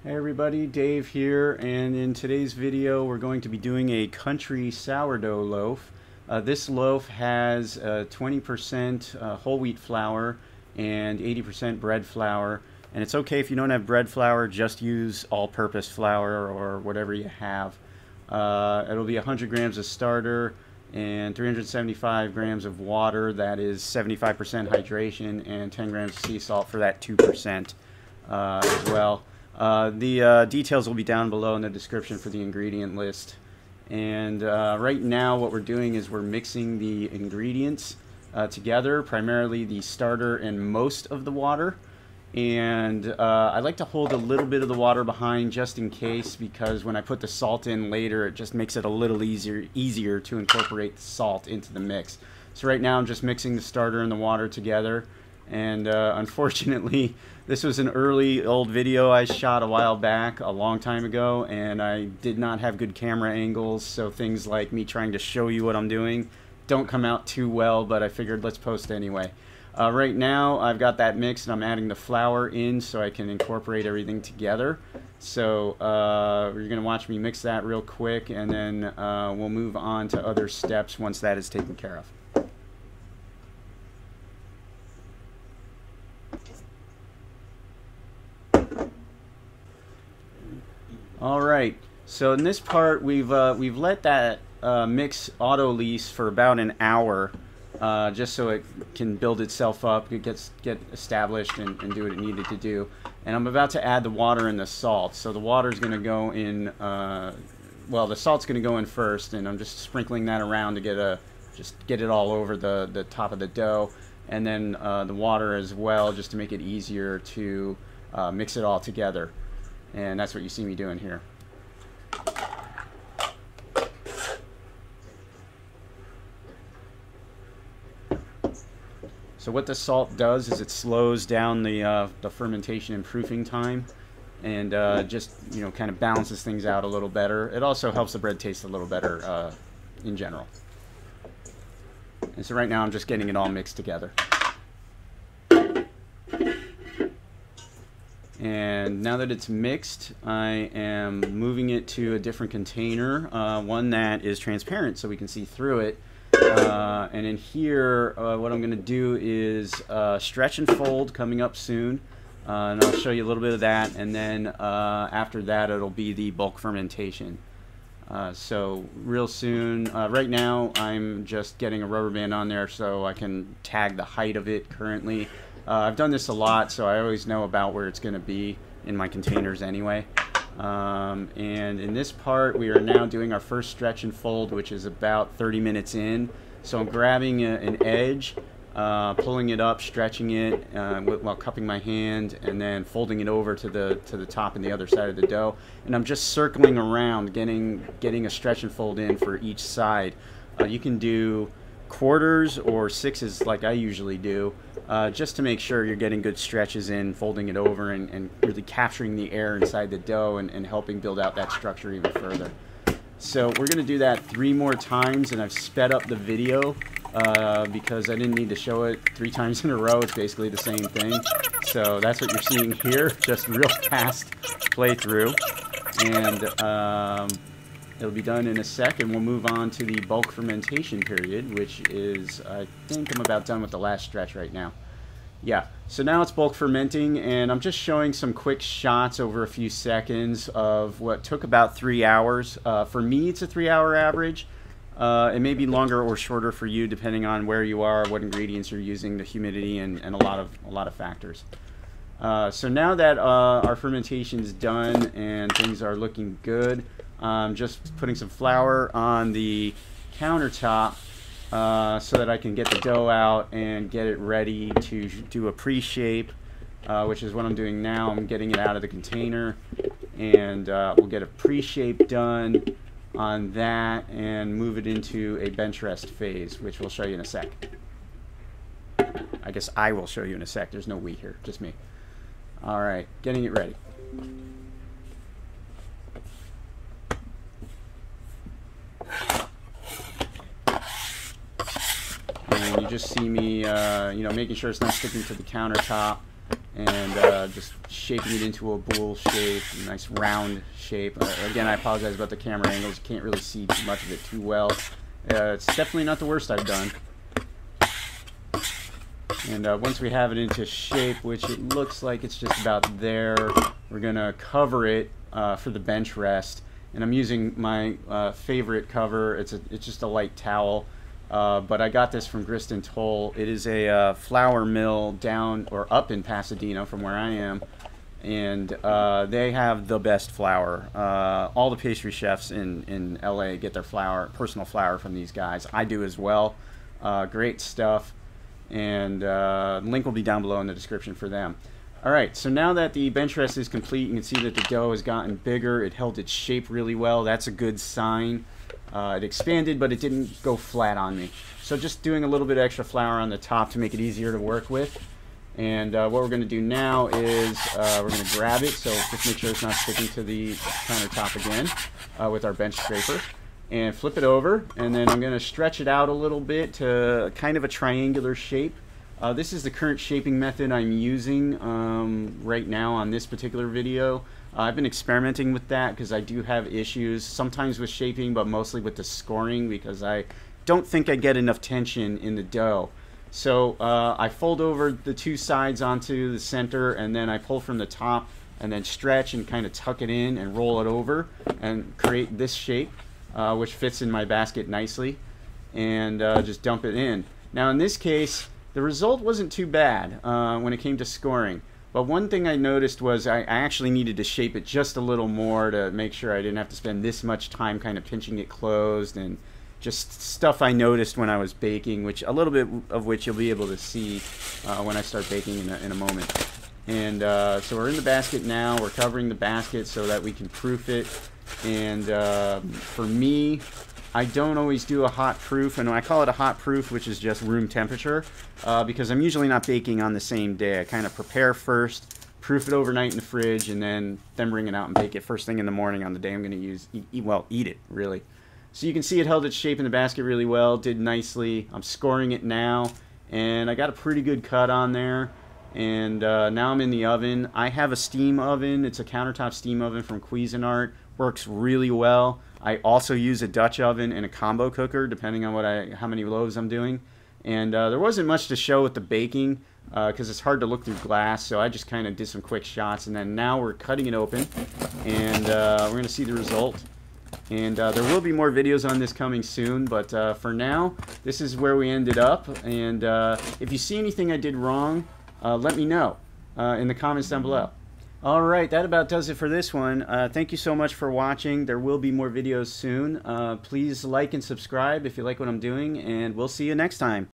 Hey everybody, Dave here, and in today's video we're going to be doing a country sourdough loaf. This loaf has 20% whole wheat flour and 80% bread flour, and it's okay if you don't have bread flour, just use all-purpose flour or whatever you have. It'll be 100 grams of starter and 375 grams of water, that is 75% hydration, and 10 grams of sea salt for that 2% as well. The details will be down below in the description for the ingredient list. And right now what we're doing is we're mixing the ingredients together, primarily the starter and most of the water. And I like to hold a little bit of the water behind just in case, because when I put the salt in later it just makes it a little easier to incorporate the salt into the mix. So right now I'm just mixing the starter and the water together. And unfortunately, this was an old video I shot a while back, a long time ago, and I did not have good camera angles, so things like me trying to show you what I'm doing don't come out too well, but I figured let's post anyway. Right now I've got that mixed and I'm adding the flour in so I can incorporate everything together. So you're going to watch me mix that real quick, and then we'll move on to other steps once that is taken care of. Alright, so in this part we've let that mix auto-lease for about an hour, just so it can build itself up, it get established and do what it needed to do. And I'm about to add the water and the salt. So the water's going to go in, well, the salt's going to go in first, and I'm just sprinkling that around to get it all over the top of the dough, and then the water as well, just to make it easier to mix it all together. And that's what you see me doing here. So what the salt does is it slows down the fermentation and proofing time, and just, you know, kind of balances things out a little better. It also helps the bread taste a little better in general. And so right now I'm just getting it all mixed together. And now that it's mixed, I am moving it to a different container, one that is transparent so we can see through it. And in here, what I'm going to do is stretch and fold coming up soon, and I'll show you a little bit of that, and then after that it'll be the bulk fermentation. So real soon, right now I'm just getting a rubber band on there so I can tag the height of it currently. I've done this a lot, so I always know about where it's going to be in my containers anyway. And in this part, we are now doing our first stretch and fold, which is about 30 minutes in. So I'm grabbing an edge, pulling it up, stretching it while cupping my hand, and then folding it over to the top and the other side of the dough. And I'm just circling around, getting a stretch and fold in for each side. You can do quarters or sixes like I usually do, just to make sure you're getting good stretches in, folding it over, and really capturing the air inside the dough and helping build out that structure even further. So we're going to do that 3 more times, and I've sped up the video because I didn't need to show it 3 times in a row. It's basically the same thing. So that's what you're seeing here, just real fast playthrough. And it'll be done in a sec, and we'll move on to the bulk fermentation period, which is, I think I'm about done with the last stretch right now. Yeah, so now it's bulk fermenting, and I'm just showing some quick shots over a few seconds of what took about 3 hours. For me, it's a 3-hour average. It may be longer or shorter for you, depending on where you are, what ingredients you're using, the humidity, and a lot of factors. So now that our fermentation is done and things are looking good, I'm just putting some flour on the countertop so that I can get the dough out and get it ready to do a pre-shape, which is what I'm doing now. I'm getting it out of the container, and we'll get a pre-shape done on that and move it into a bench rest phase, which we'll show you in a sec. I guess I will show you in a sec. There's no we here, just me. Alright, getting it ready. And you just see me, you know, making sure it's not sticking to the countertop, and just shaping it into a bowl shape, a nice round shape. Again, I apologize about the camera angles. You can't really see too much of it too well. It's definitely not the worst I've done. And once we have it into shape, which it looks like it's just about there, we're going to cover it for the bench rest. And I'm using my favorite cover. It's just a light towel. But I got this from Grist and Toll. It is a flour mill down or up in Pasadena from where I am, and they have the best flour. All the pastry chefs in LA get their flour, personal flour, from these guys. I do as well. Great stuff, and link will be down below in the description for them. All right, so now that the bench rest is complete, you can see that the dough has gotten bigger. It held its shape really well. That's a good sign. It expanded, but it didn't go flat on me. So just doing a little bit extra flour on the top to make it easier to work with. And what we're going to do now is we're going to grab it, so just make sure it's not sticking to the countertop again with our bench scraper. And flip it over, and then I'm going to stretch it out a little bit to kind of a triangular shape. This is the current shaping method I'm using right now on this particular video. I've been experimenting with that because I do have issues sometimes with shaping, but mostly with the scoring because I don't think I get enough tension in the dough. So I fold over the two sides onto the center, and then I pull from the top and then stretch and kind of tuck it in and roll it over and create this shape, which fits in my basket nicely, and just dump it in. Now in this case, the result wasn't too bad when it came to scoring. But one thing I noticed was I actually needed to shape it just a little more to make sure I didn't have to spend this much time kind of pinching it closed, and just stuff I noticed when I was baking, which a little bit of which you'll be able to see when I start baking in a moment. And so we're in the basket now. We're covering the basket so that we can proof it. And for me, I don't always do a hot proof, and I call it a hot proof, which is just room temperature, because I'm usually not baking on the same day. I kind of prepare first, proof it overnight in the fridge, and then bring it out and bake it first thing in the morning on the day I'm going to eat it, really. So you can see it held its shape in the basket really well, did nicely. I'm scoring it now, and I got a pretty good cut on there. And now I'm in the oven. I have a steam oven. It's a countertop steam oven from Cuisinart. Works really well. I also use a Dutch oven and a combo cooker, depending on how many loaves I'm doing. And there wasn't much to show with the baking because it's hard to look through glass, so I just kind of did some quick shots. And then now we're cutting it open, and we're going to see the result. And there will be more videos on this coming soon, but for now, this is where we ended up. And if you see anything I did wrong, let me know in the comments down below. Alright, that about does it for this one. Thank you so much for watching. There will be more videos soon. Please like and subscribe if you like what I'm doing, and we'll see you next time.